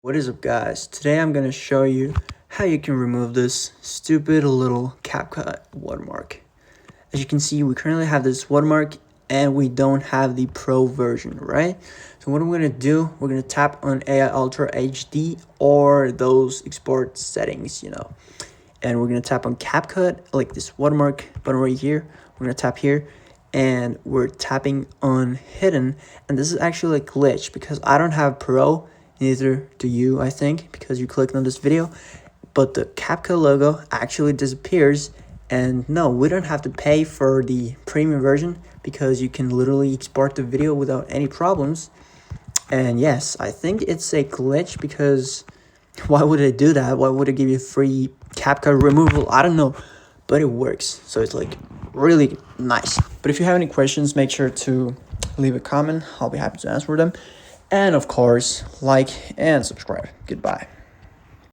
What is up, guys? Today I'm going to show you how you can remove this stupid little CapCut watermark. As you can see, we currently have this watermark and we don't have the pro version, right? So what I'm going to do, we're going to tap on AI Ultra HD or those export settings, and we're going to tap on CapCut, like this watermark button right here. We're going to tap here and we're tapping on hidden, and this is actually a glitch because I don't have pro. Neither do you, I think, because you clicked on this video. But the CapCut logo actually disappears. And no, we don't have to pay for the premium version because you can literally export the video without any problems. And yes, I think it's a glitch because why would it do that? Why would it give you free CapCut removal? I don't know, but it works. So it's like really nice. But if you have any questions, make sure to leave a comment. I'll be happy to answer them. And of course, like and subscribe. Goodbye.